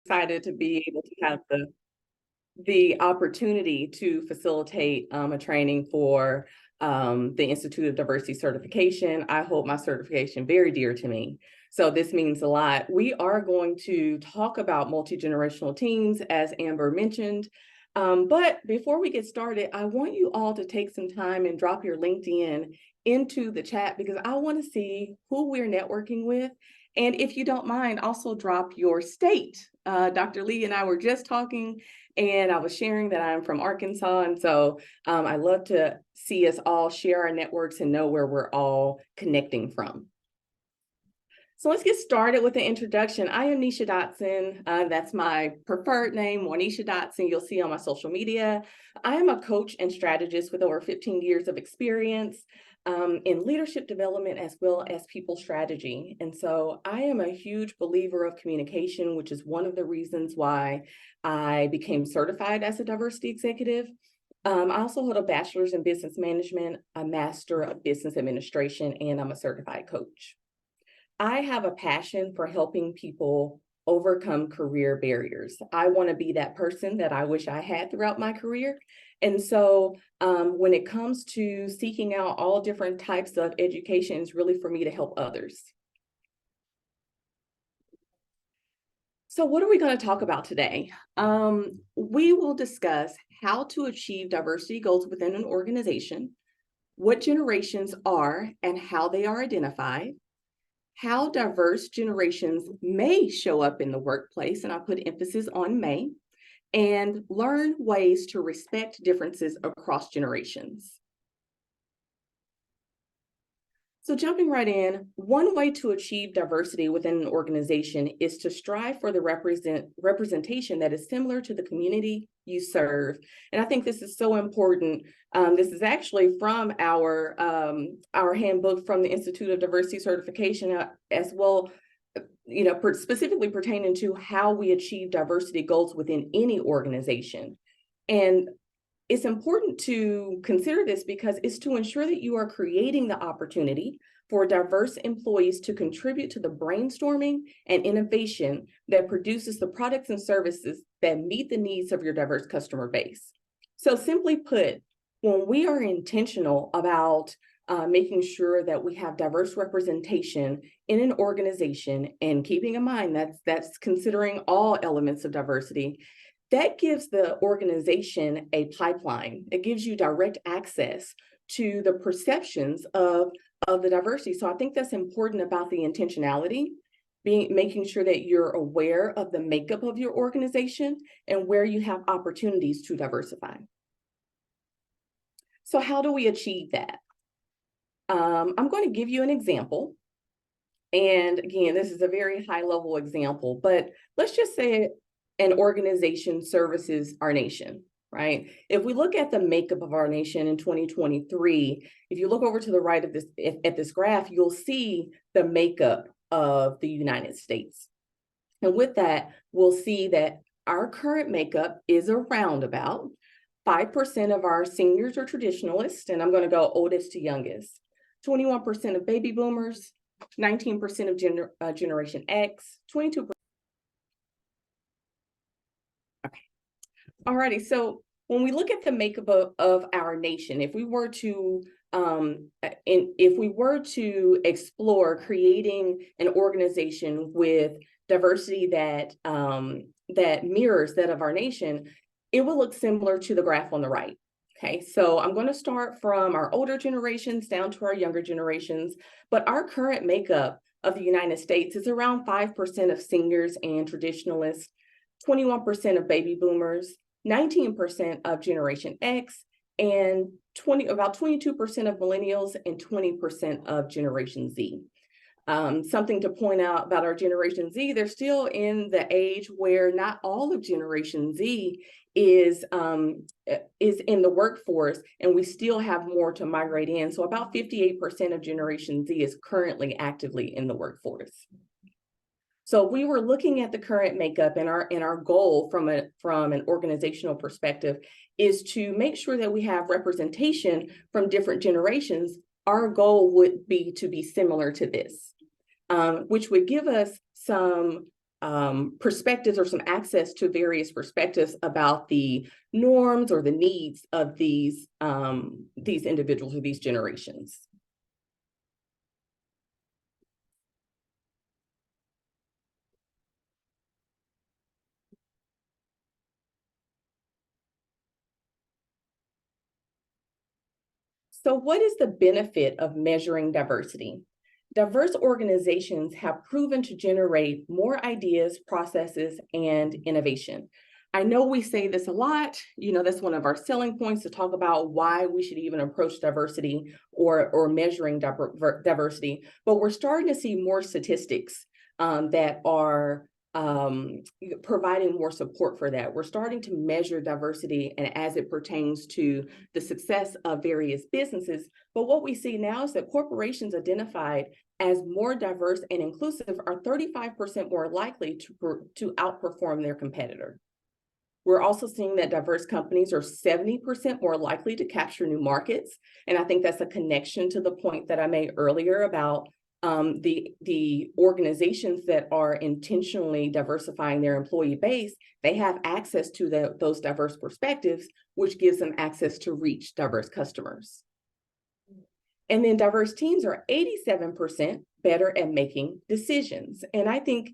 Excited to be able to have the opportunity to facilitate a training for the Institute of Diversity Certification. I hold my certification very dear to me. So this means a lot. We are going to talk about multi-generational teams, as Amber mentioned. But before we get started, I want you all to take some time and drop your LinkedIn into the chat because I want to see who we're networking with. And if you don't mind, also drop your state. Dr. Lee and I were just talking, and I was sharing that I'm from Arkansas. And so I love to see us all share our networks and know where we're all connecting from. So let's get started with the introduction. I am Nisha Dotson. That's my preferred name, Monisha Dotson. You'll see on my social media. I am a coach and strategist with over 15 years of experience in leadership development as well as people strategy. And so I am a huge believer of communication, which is one of the reasons why I became certified as a diversity executive. I also hold a bachelor's in business management, a master of business administration, and I'm a certified coach. I have a passion for helping people overcome career barriers. I want to be that person that I wish I had throughout my career. And so when it comes to seeking out all different types of education, it's really for me to help others. So what are we going to talk about today? We will discuss how to achieve diversity goals within an organization, what generations are and how they are identified, how diverse generations may show up in the workplace, and I put emphasis on may, and learn ways to respect differences across generations. So jumping right in, one way to achieve diversity within an organization is to strive for the representation that is similar to the community you serve. And I think this is so important. This is actually from our handbook from the Institute of Diversity Certification as well, specifically pertaining to how we achieve diversity goals within any organization. And it's important to consider this because it's to ensure that you are creating the opportunity for diverse employees to contribute to the brainstorming and innovation that produces the products and services that meet the needs of your diverse customer base. So simply put, when we are intentional about making sure that we have diverse representation in an organization, and keeping in mind that's considering all elements of diversity, that gives the organization a pipeline. It gives you direct access to the perceptions of the diversity. So I think that's important about the intentionality, making sure that you're aware of the makeup of your organization and where you have opportunities to diversify. So how do we achieve that? I'm going to give you an example. And again, this is a very high level example, but let's just say an organization services our nation, right? If we look at the makeup of our nation in 2023, if you look over to the right of this, at this graph, you'll see the makeup of the United States. And with that, we'll see that our current makeup is around about 5% of our seniors are traditionalists, and I'm going to go oldest to youngest, 21% of baby boomers, 19% of Generation X, 22%. Alrighty, so when we look at the makeup of our nation, if we were to explore creating an organization with diversity that mirrors that of our nation, it will look similar to the graph on the right. Okay, so I'm going to start from our older generations down to our younger generations, but our current makeup of the United States is around 5% of seniors and traditionalists, 21% of baby boomers, 19% of Generation X, and about 22% of millennials and 20% of Generation Z. Something to point out about our Generation Z, they're still in the age where not all of Generation Z is in the workforce, and we still have more to migrate in. So about 58% of Generation Z is currently actively in the workforce. So we were looking at the current makeup, and our goal from an organizational perspective is to make sure that we have representation from different generations. Our goal would be to be similar to this, which would give us some perspectives or some access to various perspectives about the norms or the needs of these individuals or these generations. So what is the benefit of measuring diversity? Diverse organizations have proven to generate more ideas, processes, and innovation. I know we say this a lot, that's one of our selling points to talk about why we should even approach diversity or measuring diversity, but we're starting to see more statistics that are providing more support for that. We're starting to measure diversity and as it pertains to the success of various businesses. But what we see now is that corporations identified as more diverse and inclusive are 35% more likely to outperform their competitor. We're also seeing that diverse companies are 70% more likely to capture new markets. And I think that's a connection to the point that I made earlier about the organizations that are intentionally diversifying their employee base. They have access to those diverse perspectives, which gives them access to reach diverse customers. And then diverse teams are 87% better at making decisions. And I think,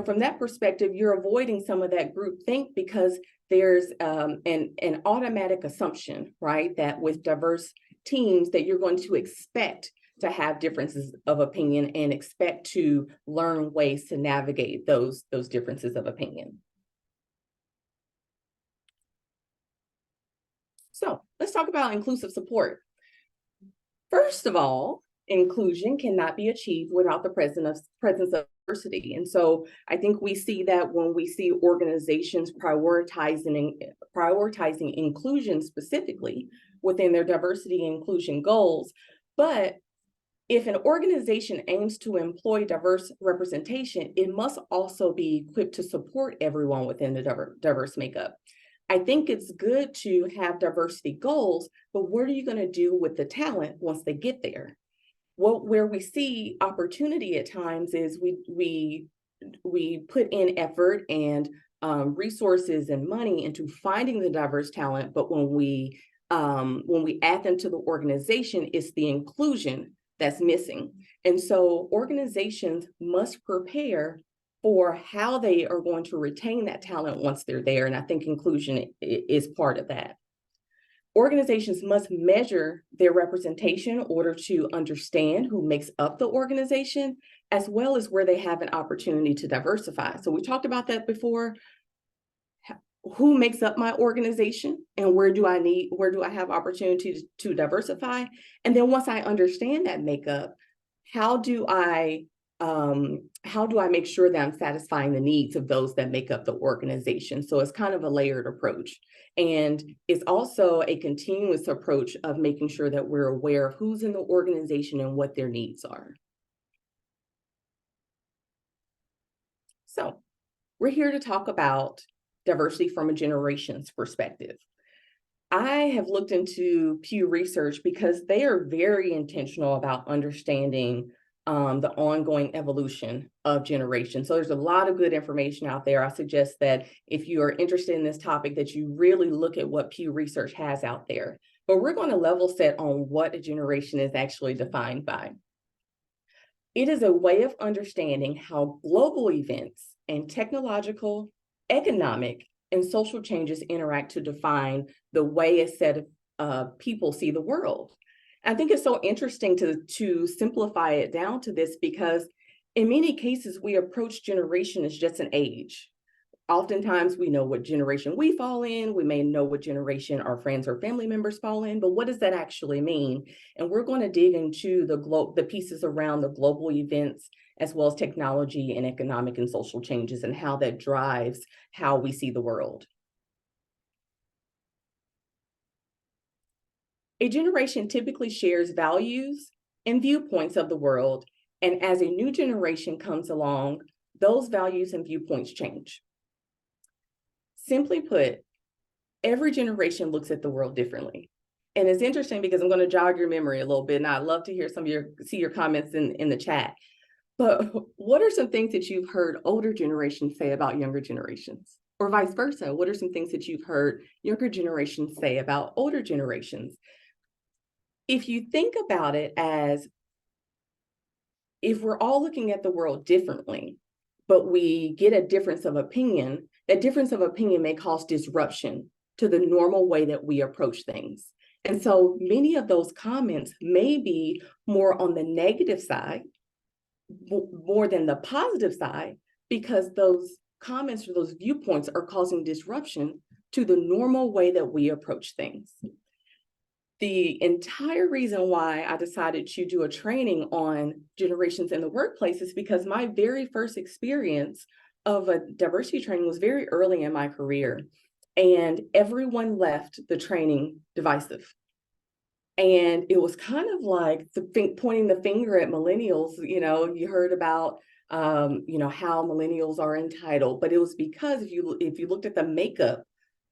from that perspective, you're avoiding some of that groupthink because there's an automatic assumption, right, that with diverse teams that you're going to expect to have differences of opinion and expect to learn ways to navigate those differences of opinion. So let's talk about inclusive support. First of all, inclusion cannot be achieved without the presence of diversity. And so I think we see that when we see organizations prioritizing inclusion specifically within their diversity and inclusion goals. But if an organization aims to employ diverse representation, it must also be equipped to support everyone within the diverse makeup. I think it's good to have diversity goals, but what are you going to do with the talent once they get there? Where we see opportunity at times is we put in effort and resources and money into finding the diverse talent, but when we add them to the organization, it's the inclusion that's missing. And so organizations must prepare for how they are going to retain that talent once they're there. And I think inclusion is part of that. Organizations must measure their representation in order to understand who makes up the organization, as well as where they have an opportunity to diversify. So we talked about that before. Who makes up my organization and where do I have opportunities to diversify? And then once I understand that makeup, how do I make sure that I'm satisfying the needs of those that make up the organization? So it's kind of a layered approach. And it's also a continuous approach of making sure that we're aware of who's in the organization and what their needs are. So we're here to talk about diversity from a generation's perspective. I have looked into Pew Research because they are very intentional about understanding the ongoing evolution of generations. So there's a lot of good information out there. I suggest that if you are interested in this topic, that you really look at what Pew Research has out there. But we're going to level set on what a generation is actually defined by. It is a way of understanding how global events and technological, economic, and social changes interact to define the way a set of people see the world. I think it's so interesting to simplify it down to this because in many cases, we approach generation as just an age. Oftentimes we know what generation we fall in, we may know what generation our friends or family members fall in, but what does that actually mean? And we're going to dig into the pieces around the global events, as well as technology and economic and social changes and how that drives how we see the world. A generation typically shares values and viewpoints of the world, and as a new generation comes along, those values and viewpoints change. Simply put, every generation looks at the world differently. And it's interesting because I'm going to jog your memory a little bit, and I'd love to hear see your comments in the chat. But what are some things that you've heard older generations say about younger generations? Or vice versa? What are some things that you've heard younger generations say about older generations? If you think about it as if we're all looking at the world differently, but we get a difference of opinion, that difference of opinion may cause disruption to the normal way that we approach things. And so many of those comments may be more on the negative side, more than the positive side, because those comments or those viewpoints are causing disruption to the normal way that we approach things. The entire reason why I decided to do a training on generations in the workplace is because my very first experience of a diversity training was very early in my career, and everyone left the training divisive. And it was kind of like pointing the finger at millennials. You heard about how millennials are entitled, but it was because if you looked at the makeup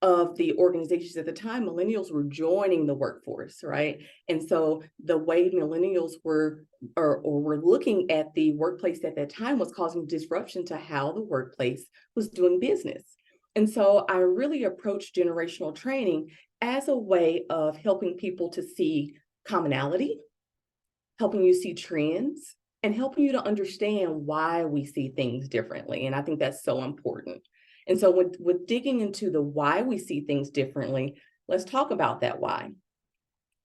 of the organizations at the time, millennials were joining the workforce, right? And so the way millennials were or were looking at the workplace at that time was causing disruption to how the workplace was doing business. And so I really approached generational training as a way of helping people to see commonality, helping you see trends, and helping you to understand why we see things differently. And I think that's so important. And so with digging into the why we see things differently, let's talk about that why.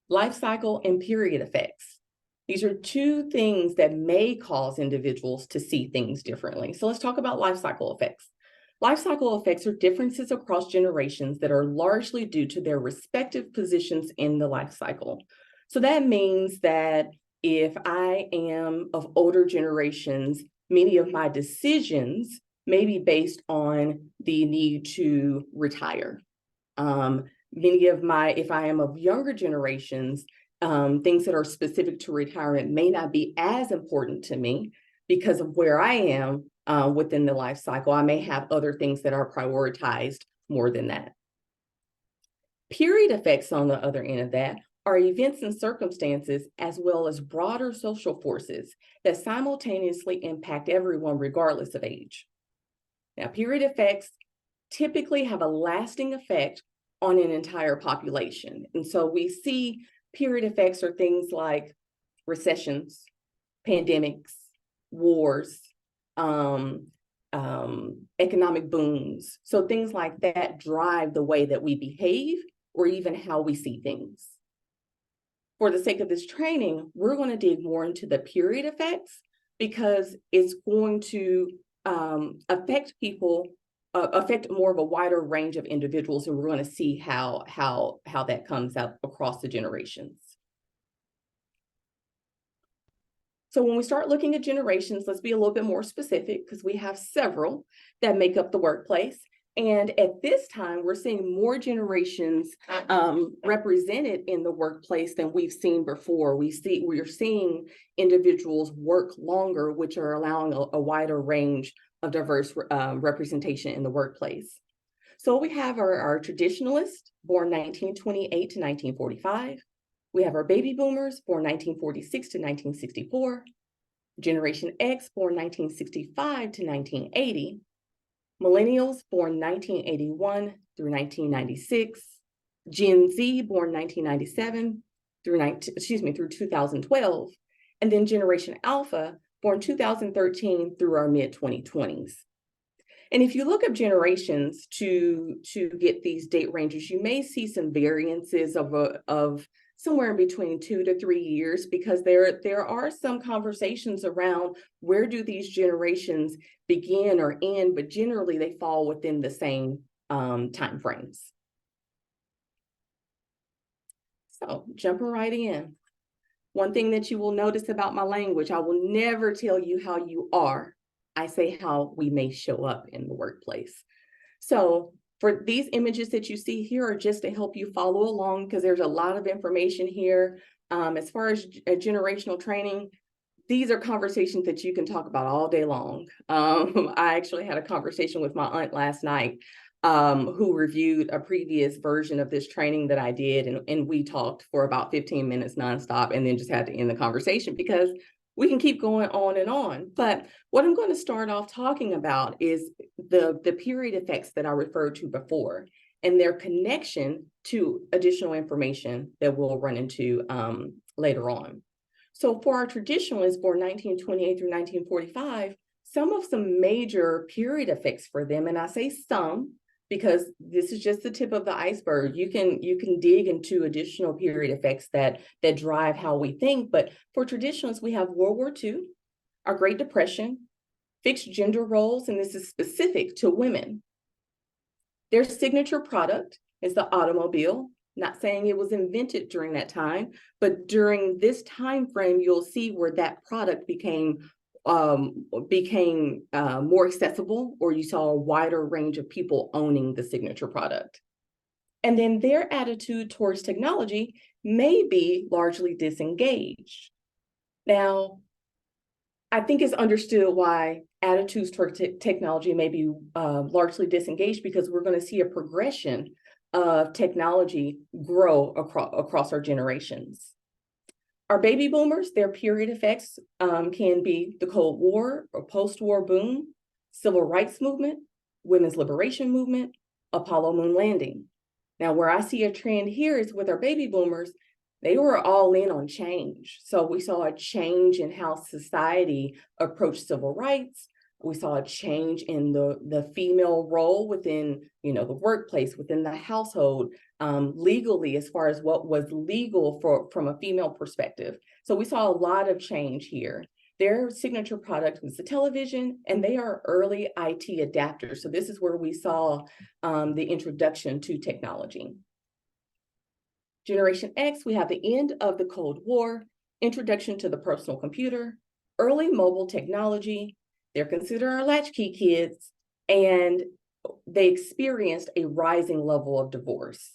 Life cycle and period effects. These are two things that may cause individuals to see things differently. So let's talk about life cycle effects. Life cycle effects are differences across generations that are largely due to their respective positions in the life cycle. So that means that if I am of older generations, many of my decisions may be based on the need to retire. If I am of younger generations, things that are specific to retirement may not be as important to me because of where I am within the life cycle. I may have other things that are prioritized more than that. Period effects on the other end of that are events and circumstances, as well as broader social forces that simultaneously impact everyone regardless of age. Now, period effects typically have a lasting effect on an entire population. And so we see period effects are things like recessions, pandemics, wars, economic booms. So things like that drive the way that we behave or even how we see things. For the sake of this training, we're going to dig more into the period effects because it's going to affect people, affect more of a wider range of individuals, and we're going to see how that comes up across the generations. So when we start looking at generations, let's be a little bit more specific because we have several that make up the workplace. And at this time, we're seeing more generations represented in the workplace than we've seen before. We're seeing individuals work longer, which are allowing a wider range of diverse representation in the workplace. So we have our traditionalists born 1928 to 1945. We have our baby boomers born 1946 to 1964. Generation X born 1965 to 1980. Millennials born 1981 through 1996, Gen Z born 1997 through 2012, and then Generation Alpha born 2013 through our mid-2020s. And if you look up generations to get these date ranges, you may see some variances of somewhere in between 2 to 3 years, because there are some conversations around where do these generations begin or end, but generally they fall within the same time frames. So jumping right in. One thing that you will notice about my language, I will never tell you how you are. I say how we may show up in the workplace. So for these images that you see here are just to help you follow along because there's a lot of information here. As far as generational training, these are conversations that you can talk about all day long. I actually had a conversation with my aunt last night who reviewed a previous version of this training that I did. And we talked for about 15 minutes nonstop and then just had to end the conversation because we can keep going on and on. But what I'm going to start off talking about is the period effects that I referred to before and their connection to additional information that we'll run into later on. So for our traditionalists for 1928 through 1945, some major period effects for them, and I say some because this is just the tip of the iceberg. You can dig into additional period effects that drive how we think. But for traditionalists, we have World War II, our Great Depression, fixed gender roles, and this is specific to women. Their signature product is the automobile. Not saying it was invented during that time, but during this time frame, you'll see where that product became more accessible, or you saw a wider range of people owning the signature product. And then their attitude towards technology may be largely disengaged. Now, I think it's understood why attitudes toward technology may be largely disengaged, because we're going to see a progression of technology grow across our generations. Our baby boomers, their period effects can be the Cold War or post-war boom, civil rights movement, women's liberation movement, Apollo moon landing. Now, where I see a trend here is with our baby boomers, they were all in on change. So we saw a change in how society approached civil rights. We saw a change in the female role within, the workplace, within the household, legally, as far as what was legal from a female perspective. So we saw a lot of change here. Their signature product was the television, and they are early IT adapters. So this is where we saw the introduction to technology. Generation X, we have the end of the Cold War, introduction to the personal computer, early mobile technology. They're considered our latchkey kids, and they experienced a rising level of divorce.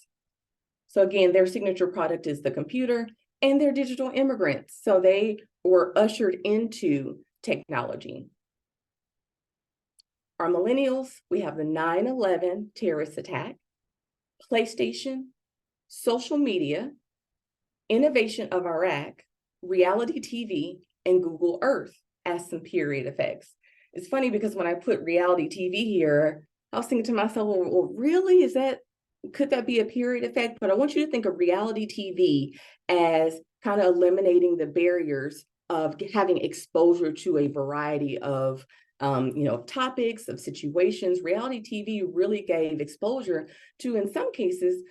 So again, their signature product is the computer, and they're digital immigrants. So they were ushered into technology. Our millennials, we have the 9/11 terrorist attack, PlayStation, social media, innovation of Iraq, reality TV, and Google Earth as some period effects. It's funny because when I put reality TV here, I was thinking to myself, well, really, could that be a period effect? But I want you to think of reality TV as kind of eliminating the barriers of having exposure to a variety of topics, of situations. Reality TV really gave exposure to, in some cases,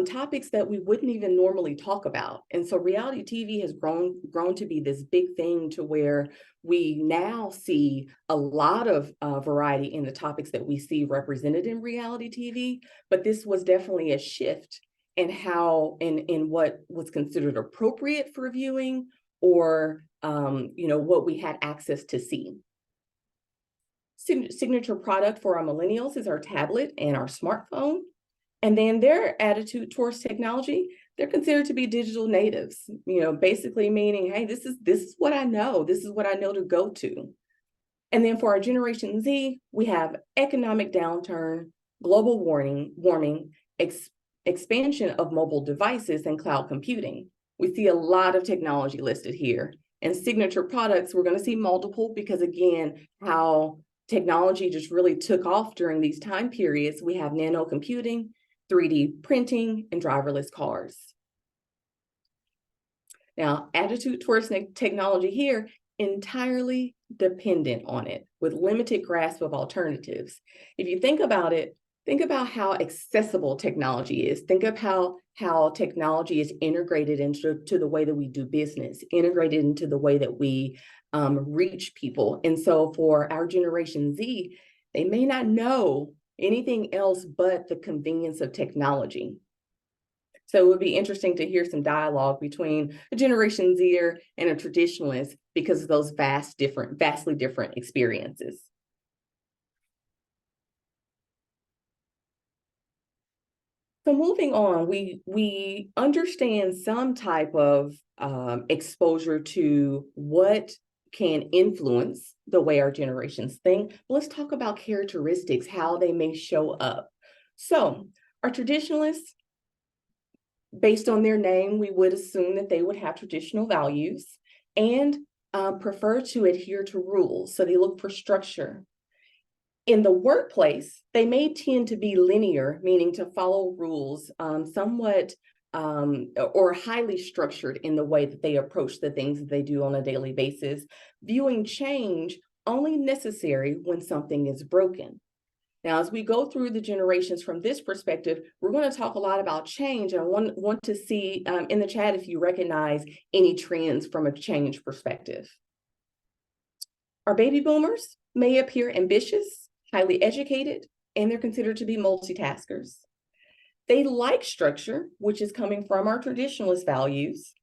topics that we wouldn't even normally talk about. And so reality TV has grown to be this big thing, to where we now see a lot of variety in the topics that we see represented in reality TV. But this was definitely a shift in how, in what was considered appropriate for viewing, or what we had access to see. Signature product for our millennials is our tablet and our smartphone. And then their attitude towards technology, they're considered to be digital natives, basically meaning, hey, this is what I know. This is what I know to go to. And then for our Generation Z, we have economic downturn, global warming, expansion of mobile devices, and cloud computing. We see a lot of technology listed here. And signature products, we're going to see multiple, because again, how technology just really took off during these time periods. We have nano computing, 3D printing, and driverless cars. Now, attitude towards technology here, entirely dependent on it, with limited grasp of alternatives. If you think about it, think about how accessible technology is. Think of how technology is integrated into the way that we do business, integrated into the way that we reach people. And so for our Generation Z, they may not know anything else but the convenience of technology. So it would be interesting to hear some dialogue between a Generation Zer and a traditionalist, because of those vastly different experiences. So moving on, we understand some type of exposure to what can influence the way our generations think. But let's talk about characteristics, how they may show up. So our traditionalists, based on their name, we would assume that they would have traditional values, and prefer to adhere to rules, so they look for structure. In the workplace, they may tend to be linear, meaning to follow rules, somewhat or highly structured in the way that they approach the things that they do on a daily basis, viewing change only necessary when something is broken. Now, as we go through the generations from this perspective, we're going to talk a lot about change. And I want to see in the chat if you recognize any trends from a change perspective. Our baby boomers may appear ambitious, highly educated, and they're considered to be multitaskers. They like structure, which is coming from our traditionalist values,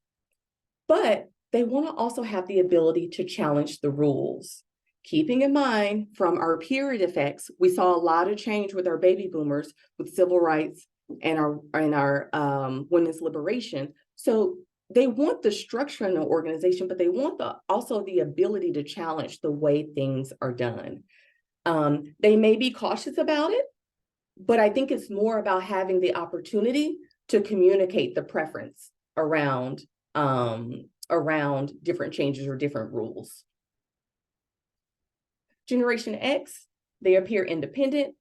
but they want to also have the ability to challenge the rules. Keeping in mind from our period effects, we saw a lot of change with our baby boomers with civil rights and our women's liberation. So they want the structure in the organization, but they want also the ability to challenge the way things are done. They may be cautious about it, but I think it's more about having the opportunity to communicate the preference around different changes or different rules. Generation X, they appear independent,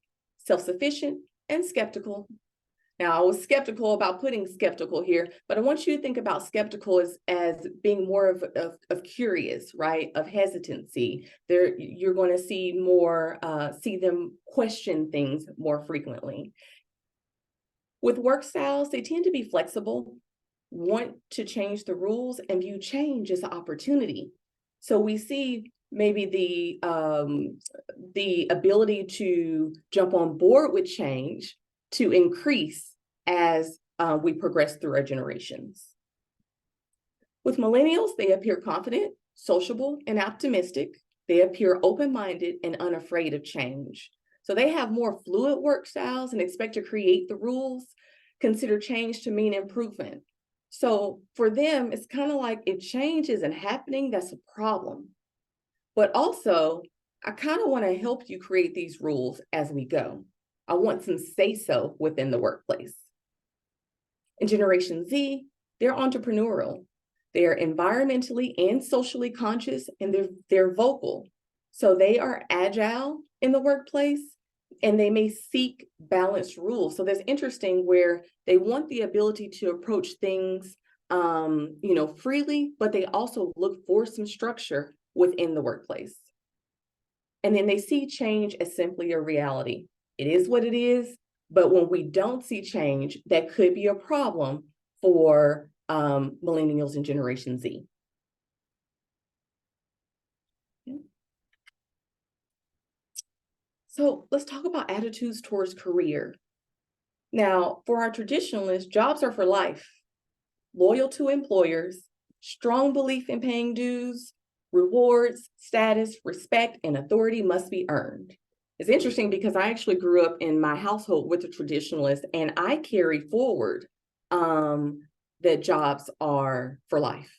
self-sufficient, and skeptical. Now, I was skeptical about putting skeptical here, but I want you to think about skeptical as being more of curious, right? Of hesitancy. You're going to see them question things more frequently. With work styles, they tend to be flexible, want to change the rules, and view change as an opportunity. So we see maybe the ability to jump on board with change to increase as we progress through our generations. With millennials, they appear confident, sociable, and optimistic. They appear open-minded and unafraid of change. So they have more fluid work styles and expect to create the rules, consider change to mean improvement. So for them, it's kind of like if change isn't happening, that's a problem. But also, I kind of want to help you create these rules as we go. I want some say-so within the workplace. In Generation Z, they're entrepreneurial. They are environmentally and socially conscious, and they're vocal. So they are agile in the workplace, and they may seek balanced rules. So that's interesting where they want the ability to approach things freely, but they also look for some structure within the workplace. And then they see change as simply a reality. It is what it is, but when we don't see change, that could be a problem for millennials and Generation Z. So let's talk about attitudes towards career. Now, for our traditionalists, jobs are for life, loyal to employers, strong belief in paying dues, rewards, status, respect, and authority must be earned. It's interesting because I actually grew up in my household with a traditionalist, and I carry forward that jobs are for life.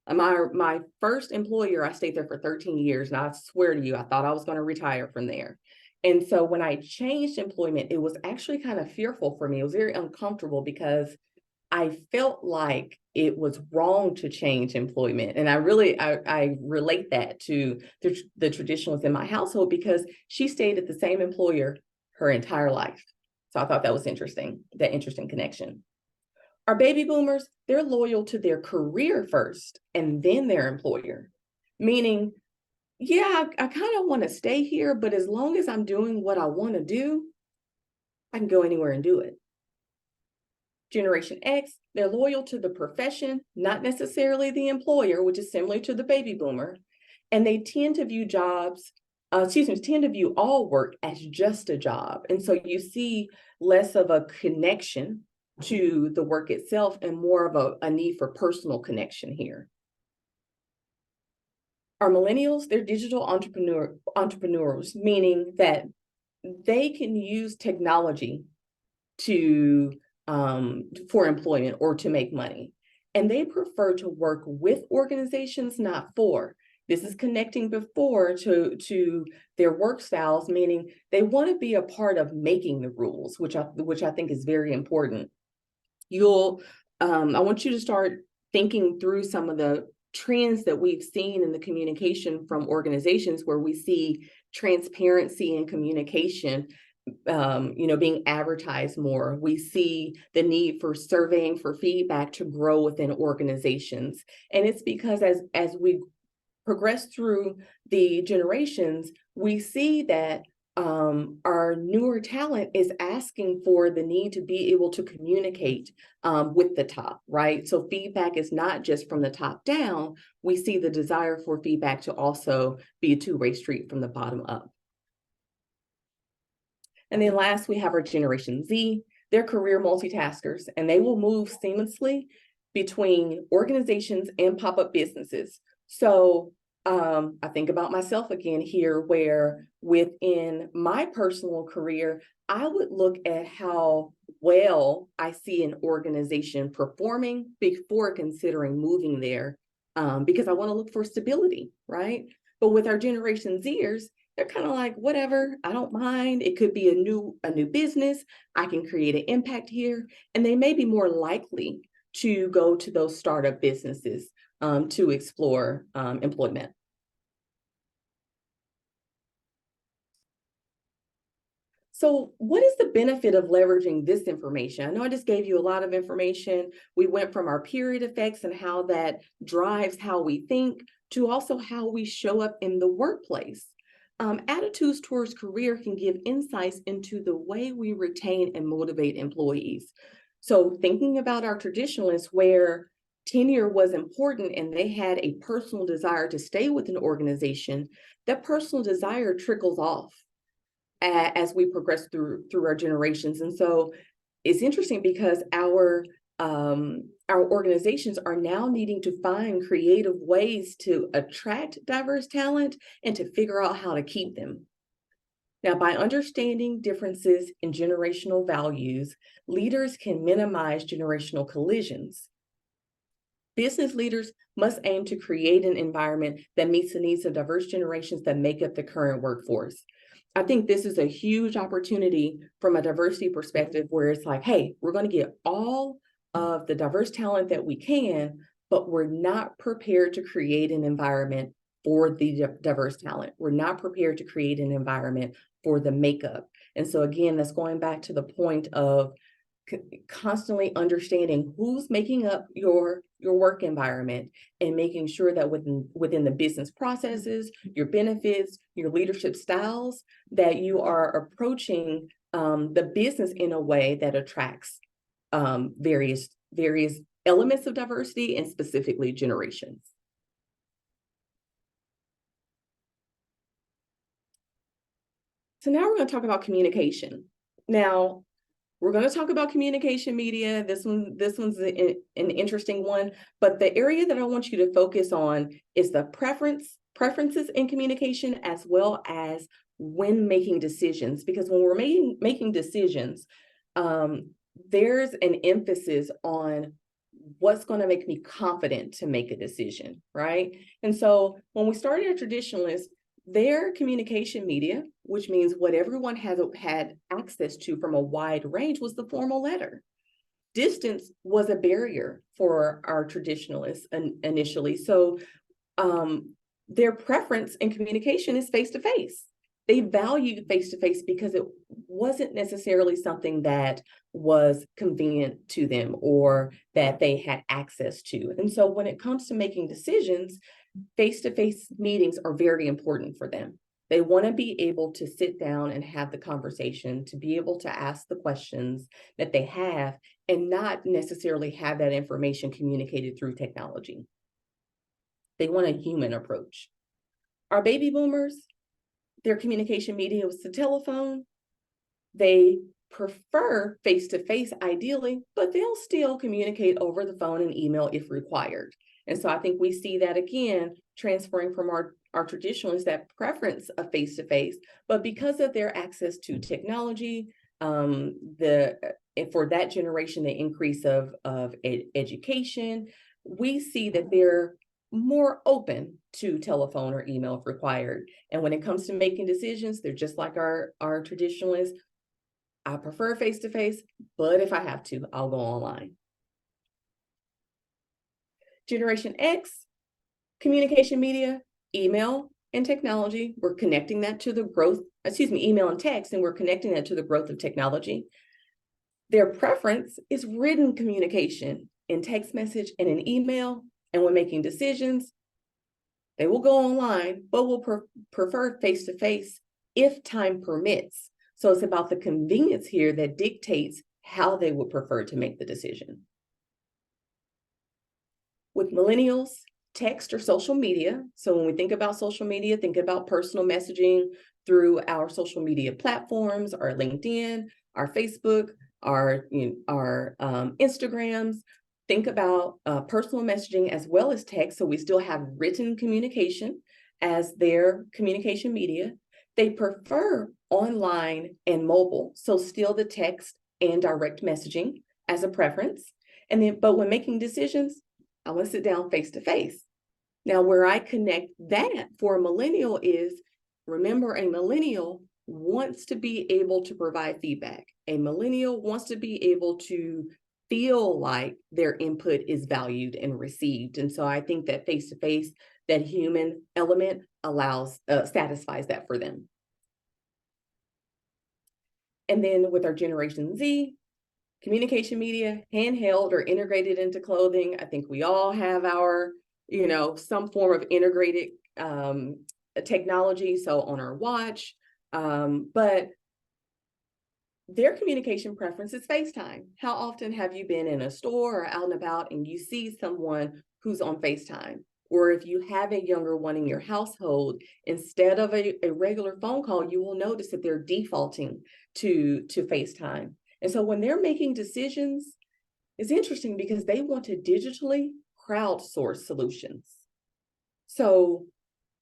My first employer, I stayed there for 13 years, and I swear to you, I thought I was going to retire from there. And so when I changed employment, it was actually kind of fearful for me. It was very uncomfortable because I felt like it was wrong to change employment. And I relate that to the traditionalists in my household because she stayed at the same employer her entire life. So I thought that was interesting, that interesting connection. Our baby boomers, they're loyal to their career first and then their employer, meaning, yeah, I kind of want to stay here, but as long as I'm doing what I want to do, I can go anywhere and do it. Generation X, they're loyal to the profession, not necessarily the employer, which is similar to the baby boomer. And they tend to view all work as just a job. And so you see less of a connection to the work itself and more of a need for personal connection here. Our millennials, they're digital entrepreneurs, meaning that they can use technology for employment or to make money. And they prefer to work with organizations, not for. This is connecting before to their work styles, meaning they want to be a part of making the rules, which I think is very important. I want you to start thinking through some of the trends that we've seen in the communication from organizations where we see transparency and communication being advertised more. We see the need for surveying for feedback to grow within organizations. And it's because as we progress through the generations, we see that our newer talent is asking for the need to be able to communicate with the top, right? So feedback is not just from the top down. We see the desire for feedback to also be a two-way street from the bottom up. And then last, we have our Generation Z. They're career multitaskers, and they will move seamlessly between organizations and pop-up businesses. So I think about myself again here, where within my personal career, I would look at how well I see an organization performing before considering moving there, because I want to look for stability, right? But with our Generation Zers, they're kind of like, whatever, I don't mind. It could be a new business. I can create an impact here. And they may be more likely to go to those startup businesses to explore employment. So what is the benefit of leveraging this information? I know I just gave you a lot of information. We went from our period effects and how that drives how we think to also how we show up in the workplace. Attitudes towards career can give insights into the way we retain and motivate employees. So thinking about our traditionalists where tenure was important and they had a personal desire to stay with an organization, that personal desire trickles off as we progress through our generations. And so it's interesting because our organizations are now needing to find creative ways to attract diverse talent and to figure out how to keep them. Now, by understanding differences in generational values, leaders can minimize generational collisions. Business leaders must aim to create an environment that meets the needs of diverse generations that make up the current workforce. I think this is a huge opportunity from a diversity perspective where it's like, hey, we're going to get all of the diverse talent that we can, but we're not prepared to create an environment for the diverse talent. We're not prepared to create an environment for the makeup. And so again, that's going back to the point of constantly understanding who's making up your work environment and making sure that within the business processes, your benefits, your leadership styles, that you are approaching the business in a way that attracts various elements of diversity and specifically generations. So now we're going to talk about communication. Now, we're going to talk about communication media. This one's an interesting one, but the area that I want you to focus on is the preferences in communication, as well as when making decisions. Because when we're making decisions, there's an emphasis on what's going to make me confident to make a decision, right? And so when we started at Traditionalists, their communication media, which means what everyone has had access to from a wide range, was the formal letter. Distance was a barrier for our Traditionalists initially. So their preference in communication is face-to-face. They valued face-to-face because it wasn't necessarily something that was convenient to them or that they had access to. And so when it comes to making decisions, face-to-face meetings are very important for them. They want to be able to sit down and have the conversation, to be able to ask the questions that they have and not necessarily have that information communicated through technology. They want a human approach. Our baby boomers, their communication media was the telephone. They prefer face-to-face ideally, but they'll still communicate over the phone and email if required. And so I think we see that again, transferring from our traditionalists, that preference of face-to-face, but because of their access to technology, for that generation, the increase of education, we see that they're more open to telephone or email if required. And when it comes to making decisions, they're just like our traditionalists. I prefer face-to-face, but if I have to, I'll go online. Generation X, Communication media, email and technology, we're connecting that to the growth, email and text, and we're connecting that to the growth of technology. Their preference is written communication in text message and in email, and when making decisions, they will go online, but will prefer face-to-face if time permits. So it's about the convenience here that dictates how they would prefer to make the decision. With millennials, text or social media. So when we think about social media, think about personal messaging through our social media platforms, our LinkedIn, our Facebook, our Instagrams. Think about personal messaging as well as text. So we still have written communication as their communication media. They prefer online and mobile. So still the text and direct messaging as a preference. And then, but when making decisions, I want to sit down face to face. Now, where I connect that for a millennial is, remember, a millennial wants to be able to provide feedback. A millennial wants to be able to feel like their input is valued and received. And so I think that face-to-face, that human element satisfies that for them. And then with our Generation Z, communication media, handheld or integrated into clothing. I think we all have our, some form of integrated technology, so on our watch, but their communication preference is FaceTime. How often have you been in a store or out and about and you see someone who's on FaceTime? Or if you have a younger one in your household, instead of a regular phone call, you will notice that they're defaulting to FaceTime. And so when they're making decisions, it's interesting because they want to digitally crowdsource solutions. So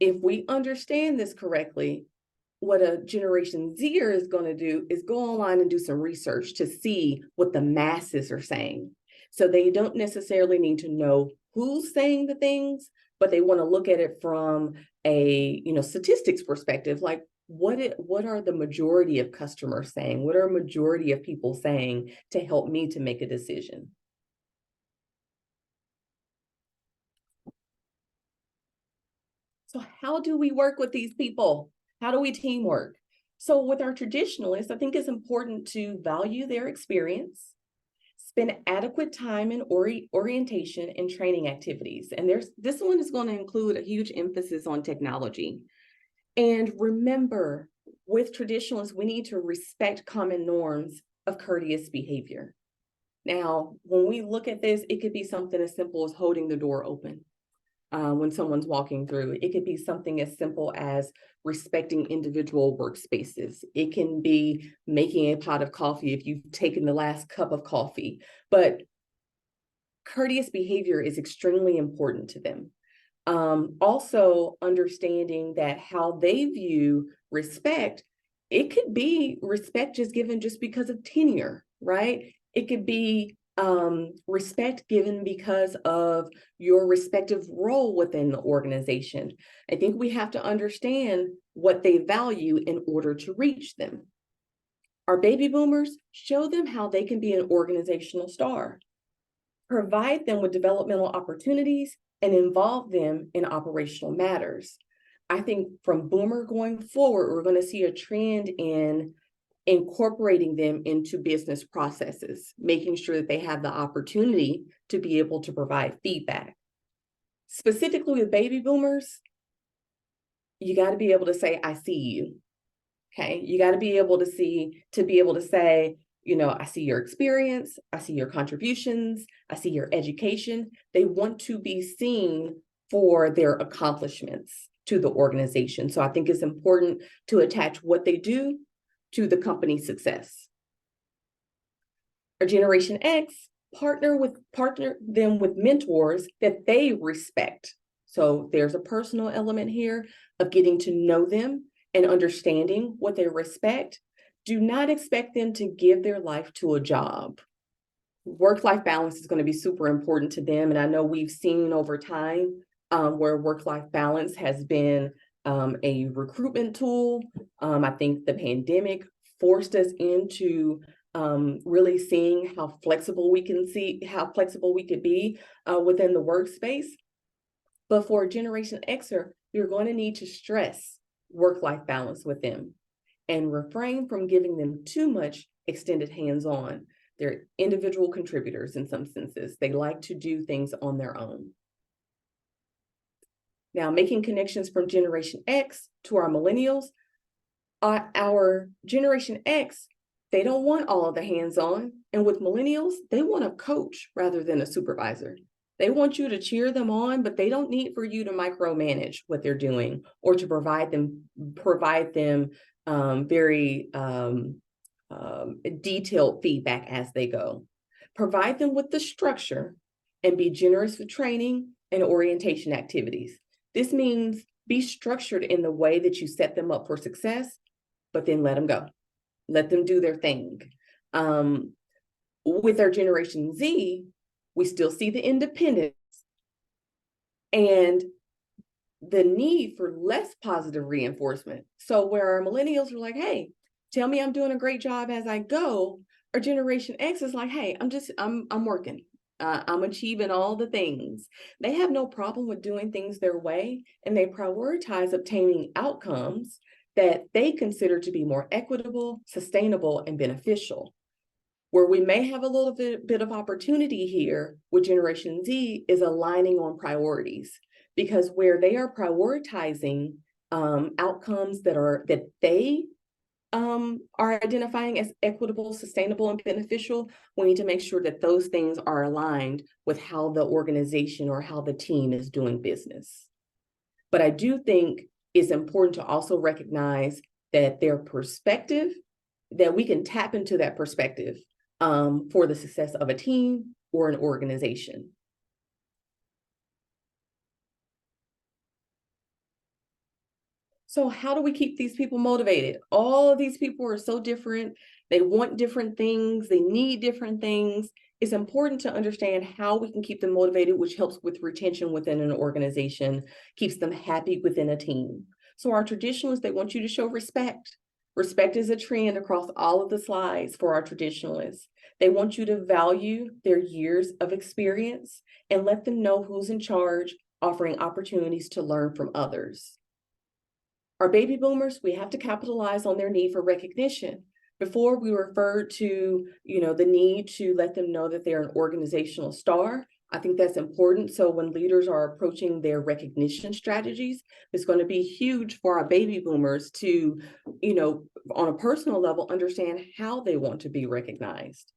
if we understand this correctly, what a Generation Zer is going to do is go online and do some research to see what the masses are saying. So they don't necessarily need to know who's saying the things, but they want to look at it from a statistics perspective, like what are the majority of customers saying? What are a majority of people saying to help me to make a decision? So how do we work with these people? How do we teamwork? So with our traditionalists, I think it's important to value their experience, spend adequate time in orientation and training activities. And this one is going to include a huge emphasis on technology. And remember, with traditionalists, we need to respect common norms of courteous behavior. Now, when we look at this, it could be something as simple as holding the door open when someone's walking through. It could be something as simple as respecting individual workspaces. It can be making a pot of coffee if you've taken the last cup of coffee. But courteous behavior is extremely important to them. Also understanding that how they view respect, it could be respect just given just because of tenure, right? It could be respect given because of your respective role within the organization. I think we have to understand what they value in order to reach them. Our baby boomers, show them how they can be an organizational star. Provide them with developmental opportunities and involve them in operational matters. I think from boomer going forward, we're going to see a trend in incorporating them into business processes, making sure that they have the opportunity to be able to provide feedback. Specifically with baby boomers, you got to be able to say, I see you. Okay, you got to be able to say, I see your experience, I see your contributions, I see your education. They want to be seen for their accomplishments to the organization. So I think it's important to attach what they do to the company's success. Our Generation X, partner them with mentors that they respect. So there's a personal element here of getting to know them and understanding what they respect. Do not expect them to give their life to a job. Work-life balance is going to be super important to them. And I know we've seen over time where work-life balance has been a recruitment tool. I think the pandemic forced us into really seeing how flexible we could be within the workspace. But for Generation Xer, you're going to need to stress work-life balance with them and refrain from giving them too much extended hands-on. They're individual contributors in some senses. They like to do things on their own. Now, making connections from Generation X to our millennials, our Generation X, they don't want all of the hands-on. And with millennials, they want a coach rather than a supervisor. They want you to cheer them on, but they don't need for you to micromanage what they're doing or to provide them very detailed feedback as they go. Provide them with the structure and be generous with training and orientation activities. This means be structured in the way that you set them up for success, but then let them go. Let them do their thing. With our Generation Z, we still see the independence and the need for less positive reinforcement. So where our millennials are like, hey, tell me I'm doing a great job as I go, our Generation X is like, hey, I'm working. I'm achieving all the things. They have no problem with doing things their way, and they prioritize obtaining outcomes that they consider to be more equitable, sustainable, and beneficial. Where we may have a little bit of opportunity here with Generation Z is aligning on priorities, because where they are prioritizing outcomes that they are identifying as equitable, sustainable, and beneficial, we need to make sure that those things are aligned with how the organization or how the team is doing business. But I do think it's important to also recognize that their perspective, that we can tap into that perspective for the success of a team or an organization. So how do we keep these people motivated? All of these people are so different. They want different things. They need different things. It's important to understand how we can keep them motivated, which helps with retention within an organization, keeps them happy within a team. So our traditionalists, they want you to show respect. Respect is a trend across all of the slides for our traditionalists. They want you to value their years of experience and let them know who's in charge, offering opportunities to learn from others. Our baby boomers, we have to capitalize on their need for recognition. Before, we referred to, the need to let them know that they're an organizational star. I think that's important. So when leaders are approaching their recognition strategies, it's going to be huge for our baby boomers to, on a personal level, understand how they want to be recognized.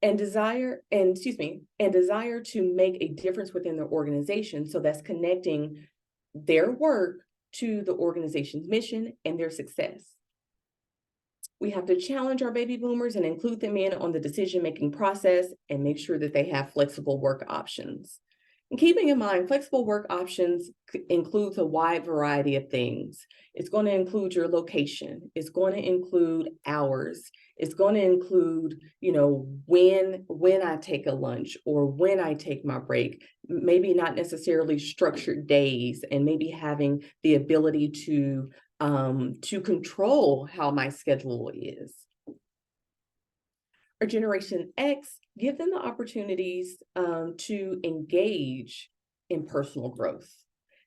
And desire to make a difference within their organization. So that's connecting their work to the organization's mission and their success. We have to challenge our baby boomers and include them in on the decision-making process and make sure that they have flexible work options. And keeping in mind, flexible work options includes a wide variety of things. It's going to include your location. It's going to include hours. It's going to include, when I take a lunch or when I take my break, maybe not necessarily structured days, and maybe having the ability to control how my schedule is. Our Generation X, give them the opportunities to engage in personal growth.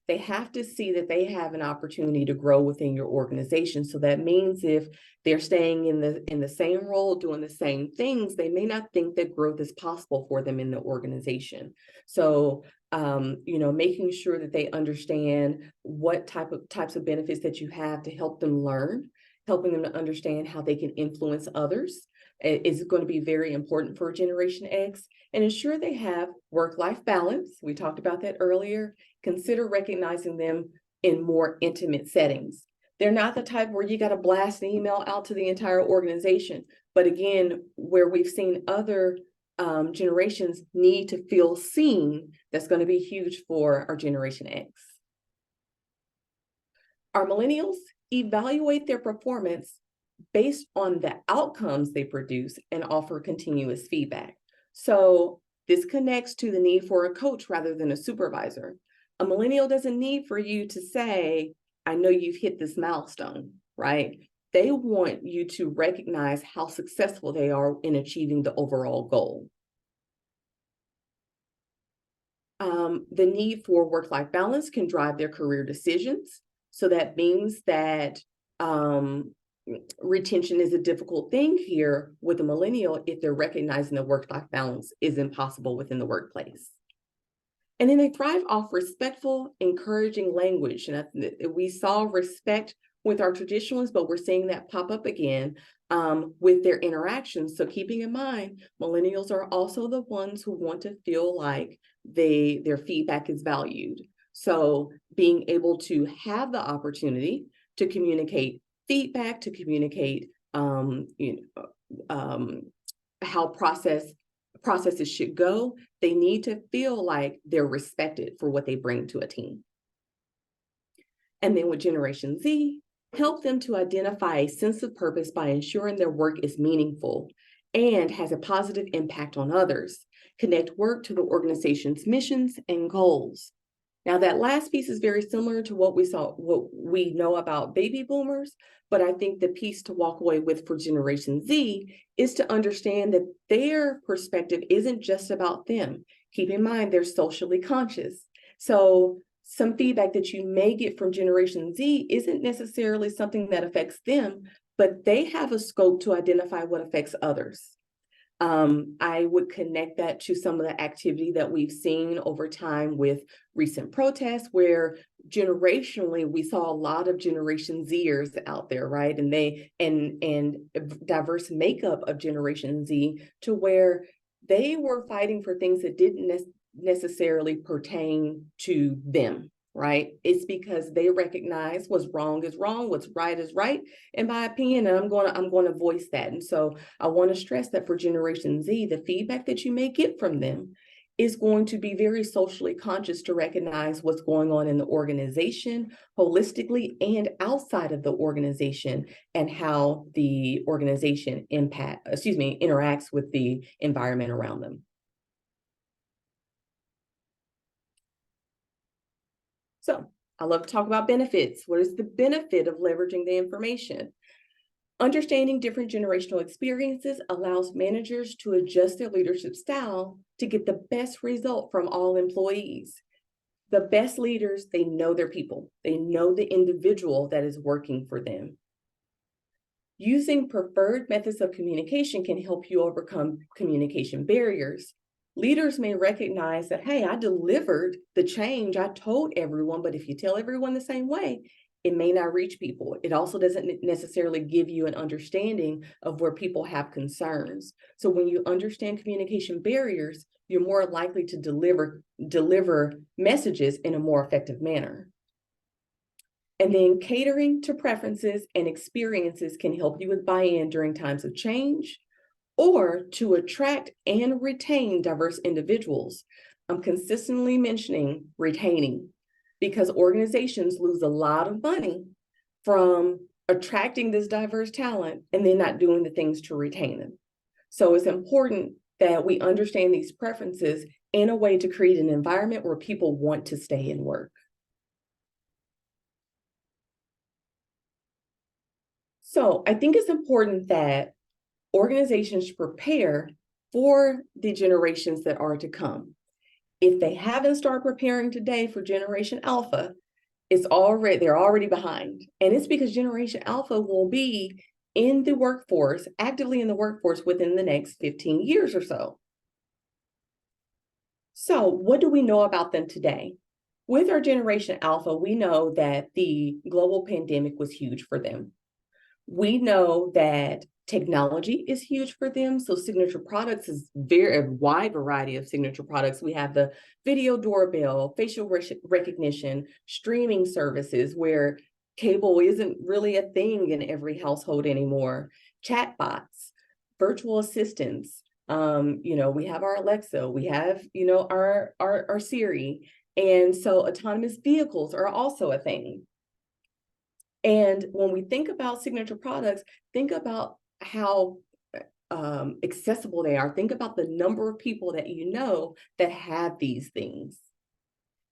They have to see that they have an opportunity to grow within your organization. So that means if they're staying in the same role, doing the same things, they may not think that growth is possible for them in the organization. So making sure that they understand what types of benefits that you have to help them learn, helping them to understand how they can influence others is going to be very important for Generation X, and ensure they have work-life balance. We talked about that earlier. Consider recognizing them in more intimate settings. They're not the type where you got to blast an email out to the entire organization. But again, where we've seen other generations need to feel seen, that's going to be huge for our Generation X. Our millennials, evaluate their performance based on the outcomes they produce and offer continuous feedback. So this connects to the need for a coach rather than a supervisor. A millennial doesn't need for you to say, I know you've hit this milestone, right? They want you to recognize how successful they are in achieving the overall goal. The need for work-life balance can drive their career decisions. So that means that retention is a difficult thing here with a millennial if they're recognizing that work-life balance is impossible within the workplace. And then they thrive off respectful, encouraging language. And we saw respect with our traditionalists, but we're seeing that pop up again with their interactions. So keeping in mind, millennials are also the ones who want to feel like their feedback is valued. So being able to have the opportunity to communicate feedback, to communicate how processes should go, they need to feel like they're respected for what they bring to a team. And then with Generation Z, help them to identify a sense of purpose by ensuring their work is meaningful and has a positive impact on others. Connect work to the organization's missions and goals. Now, that last piece is very similar to what we know about baby boomers, but I think the piece to walk away with for Generation Z is to understand that their perspective isn't just about them. Keep in mind, they're socially conscious. So some feedback that you may get from Generation Z isn't necessarily something that affects them, but they have a scope to identify what affects others. I would connect that to some of the activity that we've seen over time with recent protests, where generationally we saw a lot of Generation Zers out there, right? And and diverse makeup of Generation Z, to where they were fighting for things that didn't necessarily pertain to them. Right? It's because they recognize what's wrong is wrong, what's right is right, in my opinion, and I'm going to voice that. And so I want to stress that for Generation Z, the feedback that you may get from them is going to be very socially conscious to recognize what's going on in the organization holistically and outside of the organization, and how the organization interacts with the environment around them. So I love to talk about benefits. What is the benefit of leveraging the information? Understanding different generational experiences allows managers to adjust their leadership style to get the best result from all employees. The best leaders, they know their people. They know the individual that is working for them. Using preferred methods of communication can help you overcome communication barriers. Leaders may recognize that, hey, I delivered the change, I told everyone, but if you tell everyone the same way, it may not reach people. It also doesn't necessarily give you an understanding of where people have concerns. So when you understand communication barriers, you're more likely to deliver messages in a more effective manner. And then catering to preferences and experiences can help you with buy-in during times of change, or to attract and retain diverse individuals. I'm consistently mentioning retaining, because organizations lose a lot of money from attracting this diverse talent and then not doing the things to retain them. So it's important that we understand these preferences in a way to create an environment where people want to stay and work. So I think it's important that organizations prepare for the generations that are to come. If they haven't started preparing today for Generation Alpha, they're already behind. And it's because Generation Alpha will be in the workforce, actively in the workforce, within the next 15 years or so. So what do we know about them today? With our Generation Alpha, we know that the global pandemic was huge for them. We know that technology is huge for them. So signature products is a wide variety of signature products. We have the video doorbell, facial recognition, streaming services where cable isn't really a thing in every household anymore, chatbots, virtual assistants. We have our Alexa, we have, our Siri. And so autonomous vehicles are also a thing. And when we think about signature products, think about how accessible they are. Think about the number of people that you know that have these things.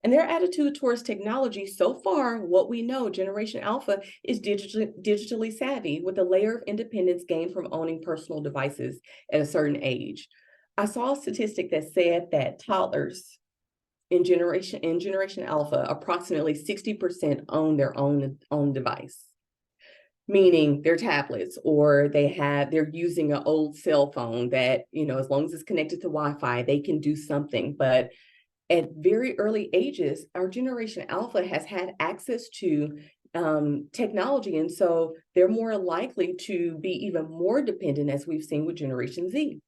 And their attitude towards technology, so far, what we know, Generation Alpha is digitally savvy, with a layer of independence gained from owning personal devices at a certain age. I saw a statistic that said that toddlers Generation Alpha, approximately 60% own their own device, meaning their tablets, or they're using an old cell phone that, as long as it's connected to Wi-Fi, they can do something. But at very early ages, our Generation Alpha has had access to technology. And so they're more likely to be even more dependent, as we've seen with Generation Z.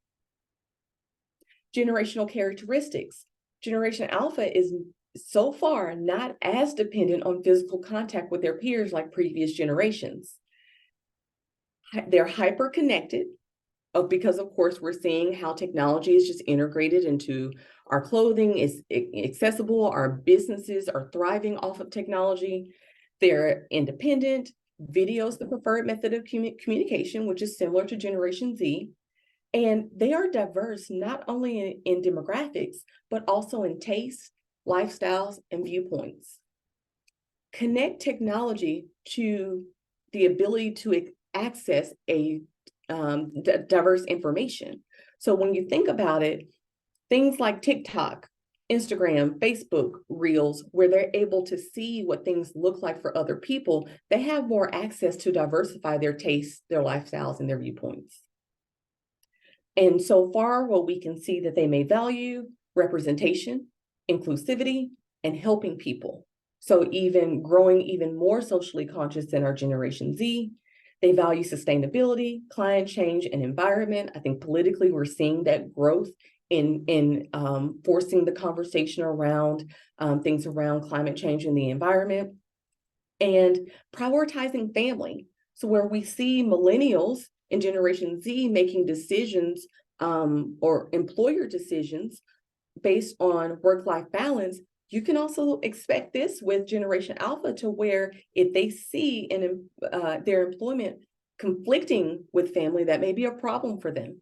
Generational characteristics. Generation Alpha is so far not as dependent on physical contact with their peers like previous generations. They're hyper connected, because of course we're seeing how technology is just integrated into our clothing, is accessible, our businesses are thriving off of technology. They're independent. Video is the preferred method of communication, which is similar to Generation Z. And they are diverse not only in demographics, but also in tastes, lifestyles, and viewpoints. Connect technology to the ability to access a diverse information. So when you think about it, things like TikTok, Instagram, Facebook Reels, where they're able to see what things look like for other people, they have more access to diversify their tastes, their lifestyles, and their viewpoints. And so far, what we can see that they may value representation, inclusivity, and helping people. So even growing even more socially conscious than our Generation Z. They value sustainability, climate change, and environment. I think politically, we're seeing that growth in forcing the conversation around things around climate change and the environment, and prioritizing family. So where we see millennials in Generation Z making decisions or employer decisions based on work-life balance, you can also expect this with Generation Alpha, to where if they see their employment conflicting with family, that may be a problem for them.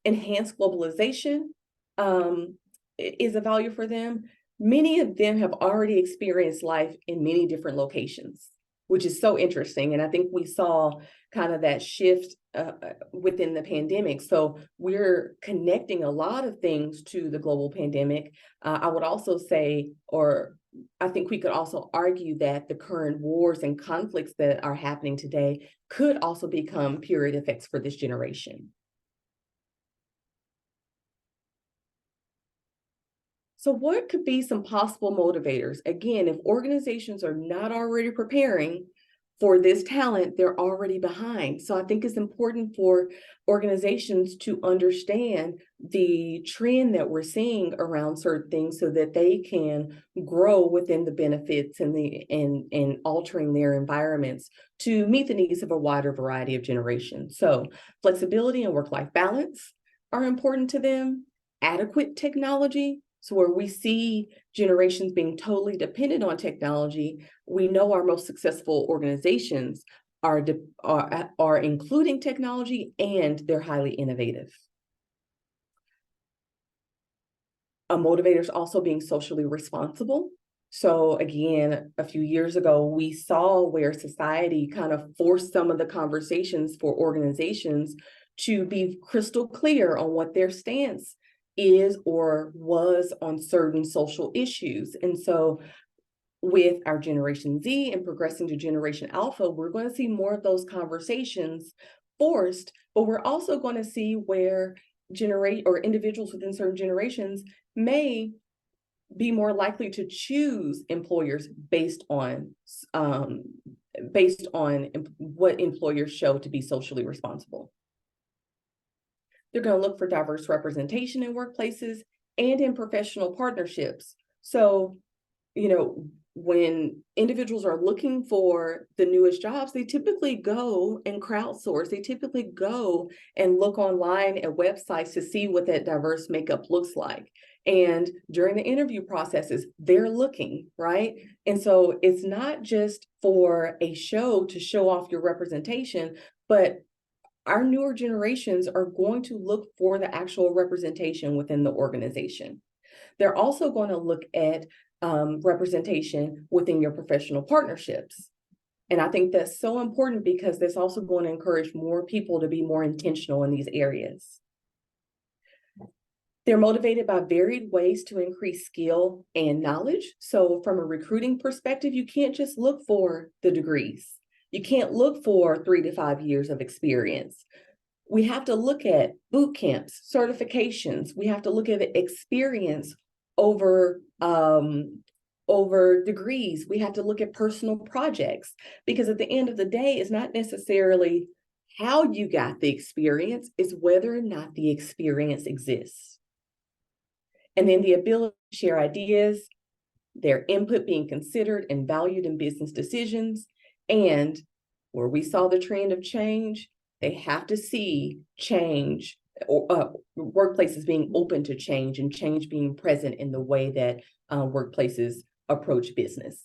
Enhanced globalization is a value for them. Many of them have already experienced life in many different locations, which is so interesting. And I think we saw kind of that shift within the pandemic. So we're connecting a lot of things to the global pandemic. I would also say, or I think we could also argue, that the current wars and conflicts that are happening today could also become period effects for this generation. So what could be some possible motivators? Again, if organizations are not already preparing for this talent, they're already behind. So I think it's important for organizations to understand the trend that we're seeing around certain things, so that they can grow within the benefits and altering their environments to meet the needs of a wider variety of generations. So flexibility and work-life balance are important to them. Adequate technology. So where we see generations being totally dependent on technology, we know our most successful organizations are including technology, and they're highly innovative. A motivator is also being socially responsible. So again, a few years ago, we saw where society kind of forced some of the conversations for organizations to be crystal clear on what their stance is or was on certain social issues. And so with our Generation Z and progressing to Generation Alpha, we're going to see more of those conversations forced, but we're also going to see where individuals within certain generations may be more likely to choose employers based on what employers show to be socially responsible. They're going to look for diverse representation in workplaces and in professional partnerships. So, when individuals are looking for the newest jobs, they typically go and crowdsource. They typically go and look online at websites to see what that diverse makeup looks like. And during the interview processes, they're looking, right? And so it's not just for a show to show off your representation, but our newer generations are going to look for the actual representation within the organization. They're also going to look at representation within your professional partnerships. And I think that's so important, because that's also going to encourage more people to be more intentional in these areas. They're motivated by varied ways to increase skill and knowledge. So from a recruiting perspective, you can't just look for the degrees. You can't look for 3 to 5 years of experience. We have to look at boot camps, certifications. We have to look at experience over over degrees. We have to look at personal projects, because at the end of the day, it's not necessarily how you got the experience, it's whether or not the experience exists. And then the ability to share ideas, their input being considered and valued in business decisions. And where we saw the trend of change, they have to see change, or workplaces being open to change, and change being present in the way that workplaces approach business.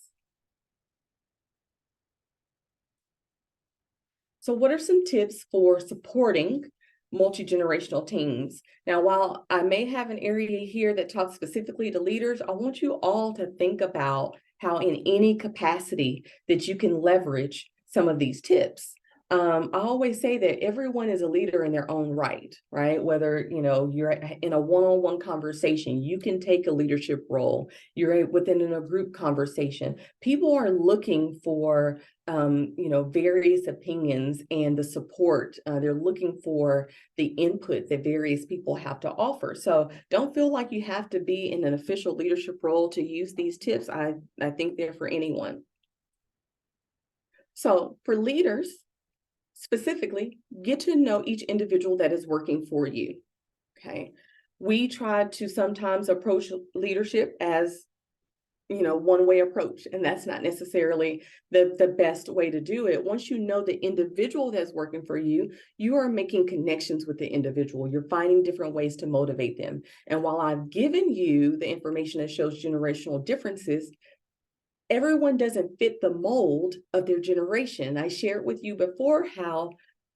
So what are some tips for supporting multi-generational teams? Now, while I may have an area here that talks specifically to leaders, I want you all to think about how in any capacity that you can leverage some of these tips. I always say that everyone is a leader in their own right? Whether you're in a one-on-one conversation, you can take a leadership role. You're within a group conversation. People are looking for various opinions and the support. They're looking for the input that various people have to offer. So don't feel like you have to be in an official leadership role to use these tips. I think they're for anyone. So for leaders, specifically, get to know each individual that is working for you, okay? We try to sometimes approach leadership as, one-way approach, and that's not necessarily the best way to do it. Once you know the individual that's working for you, you are making connections with the individual. You're finding different ways to motivate them. And while I've given you the information that shows generational differences, everyone doesn't fit the mold of their generation. I shared with you before how,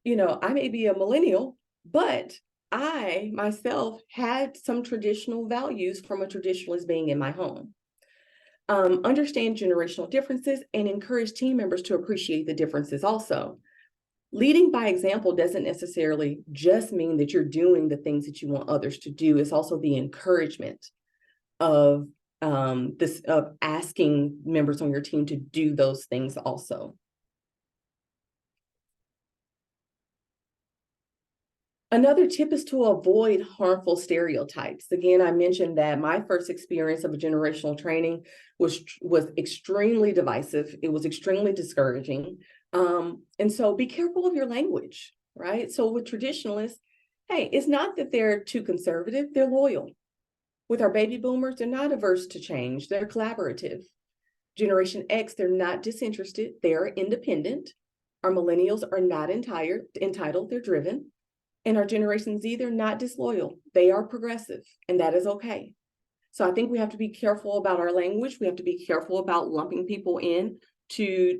I may be a millennial, but I myself had some traditional values from a traditionalist being in my home. Understand generational differences and encourage team members to appreciate the differences also. Leading by example doesn't necessarily just mean that you're doing the things that you want others to do. It's also the encouragement of of asking members on your team to do those things also. Another tip is to avoid harmful stereotypes. Again, I mentioned that my first experience of a generational training was extremely divisive. It was extremely discouraging. And so be careful of your language, right? So with traditionalists, hey, it's not that they're too conservative, they're loyal. With our baby boomers, they're not averse to change, they're collaborative. Generation X, they're not disinterested, they are independent. Our millennials are not entitled, they're driven. And our Generation Z, they're not disloyal, they are progressive, and that is okay. So I think we have to be careful about our language. We have to be careful about lumping people in to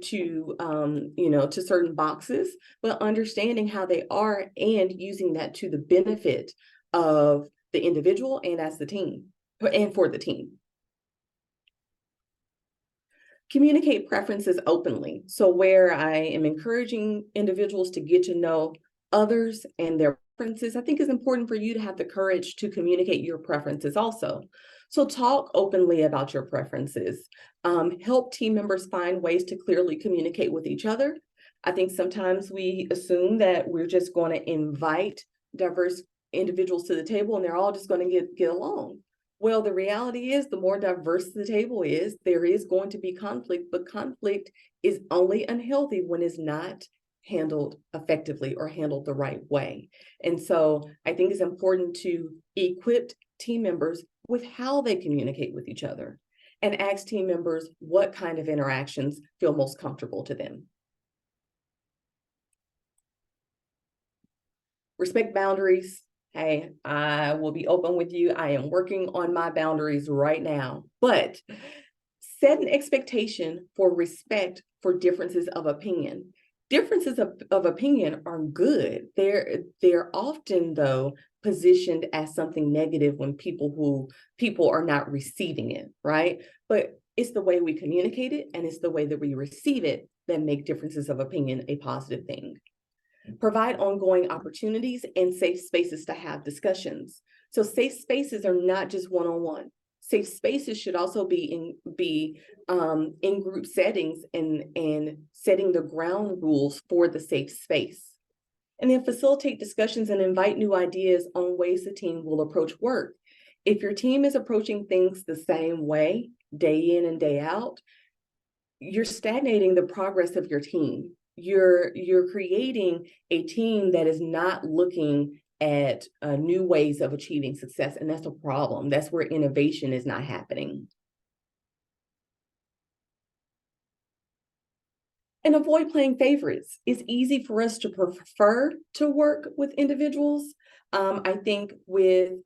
certain boxes, but understanding how they are and using that to the benefit of the individual and as the team, and for the team. Communicate preferences openly. So where I am encouraging individuals to get to know others and their preferences, I think it's important for you to have the courage to communicate your preferences also. So talk openly about your preferences. Help team members find ways to clearly communicate with each other. I think sometimes we assume that we're just going to invite diverse individuals to the table and they're all just going to get along. Well, the reality is the more diverse the table is, there is going to be conflict, but conflict is only unhealthy when it's not handled effectively or handled the right way. And so I think it's important to equip team members with how they communicate with each other and ask team members what kind of interactions feel most comfortable to them. Respect boundaries. Hey, I will be open with you. I am working on my boundaries right now, but set an expectation for respect for differences of opinion. Differences of opinion are good. They're often, though, positioned as something negative when people are not receiving it, right? But it's the way we communicate it and it's the way that we receive it that make differences of opinion a positive thing. Provide ongoing opportunities and safe spaces to have discussions. So safe spaces are not just one-on-one. Safe spaces should also be in group settings and setting the ground rules for the safe space. And then facilitate discussions and invite new ideas on ways the team will approach work. If your team is approaching things the same way, day in and day out, you're stagnating the progress of your team. You're creating a team that is not looking at new ways of achieving success, and that's a problem. That's where innovation is not happening. And avoid playing favorites. It's easy for us to prefer to work with individuals. I think with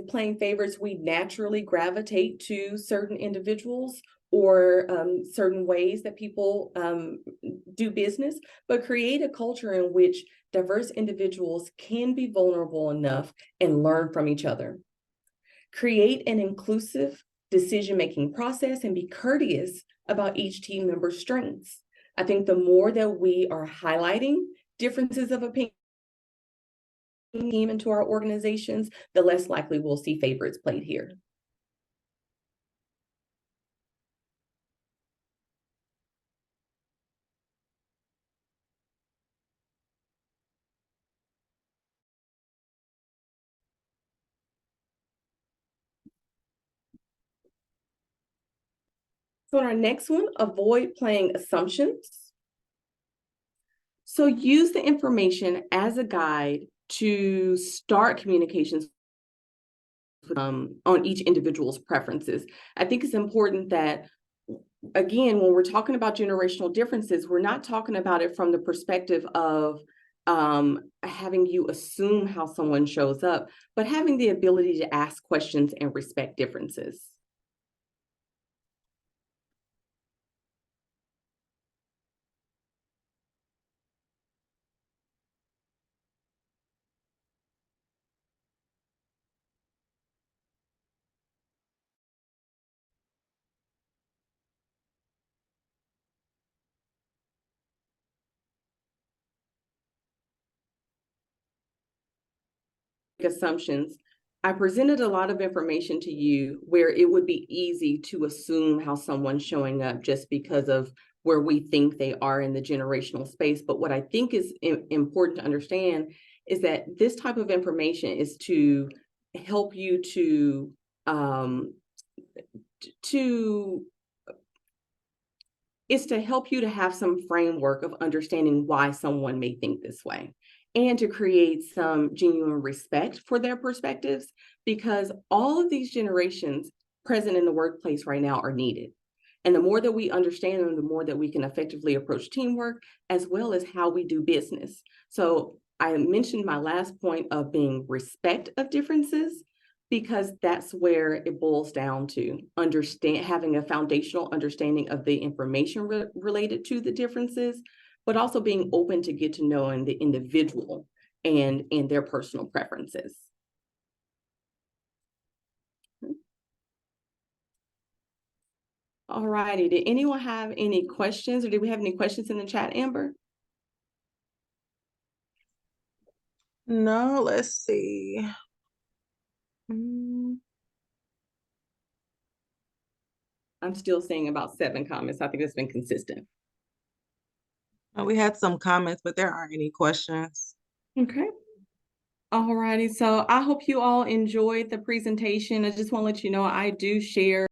playing favorites, we naturally gravitate to certain individuals or certain ways that people do business, but create a culture in which diverse individuals can be vulnerable enough and learn from each other. Create an inclusive decision-making process and be courteous about each team member's strengths. I think the more that we are highlighting differences of opinion into our organizations, the less likely we'll see favorites played here. So in our next one, avoid playing assumptions. So use the information as a guide to start communications on each individual's preferences. I think it's important that, again, when we're talking about generational differences, we're not talking about it from the perspective of having you assume how someone shows up, but having the ability to ask questions and respect differences. Assumptions. I presented a lot of information to you where it would be easy to assume how someone's showing up just because of where we think they are in the generational space. But what I think is important to understand is that this type of information is to help you to help you to have some framework of understanding why someone may think this way, and to create some genuine respect for their perspectives, because all of these generations present in the workplace right now are needed. And the more that we understand them, the more that we can effectively approach teamwork, as well as how we do business. So I mentioned my last point of being respect of differences, because that's where it boils down to having a foundational understanding of the information related to the differences, but also being open to get to knowing the individual and their personal preferences. All righty, did anyone have any questions, or did we have any questions in the chat, Amber? No, let's see. I'm still seeing about 7 comments. I think it's been consistent. We had some comments, but there aren't any questions. Okay. All righty. So I hope you all enjoyed the presentation. I just want to let you know I do share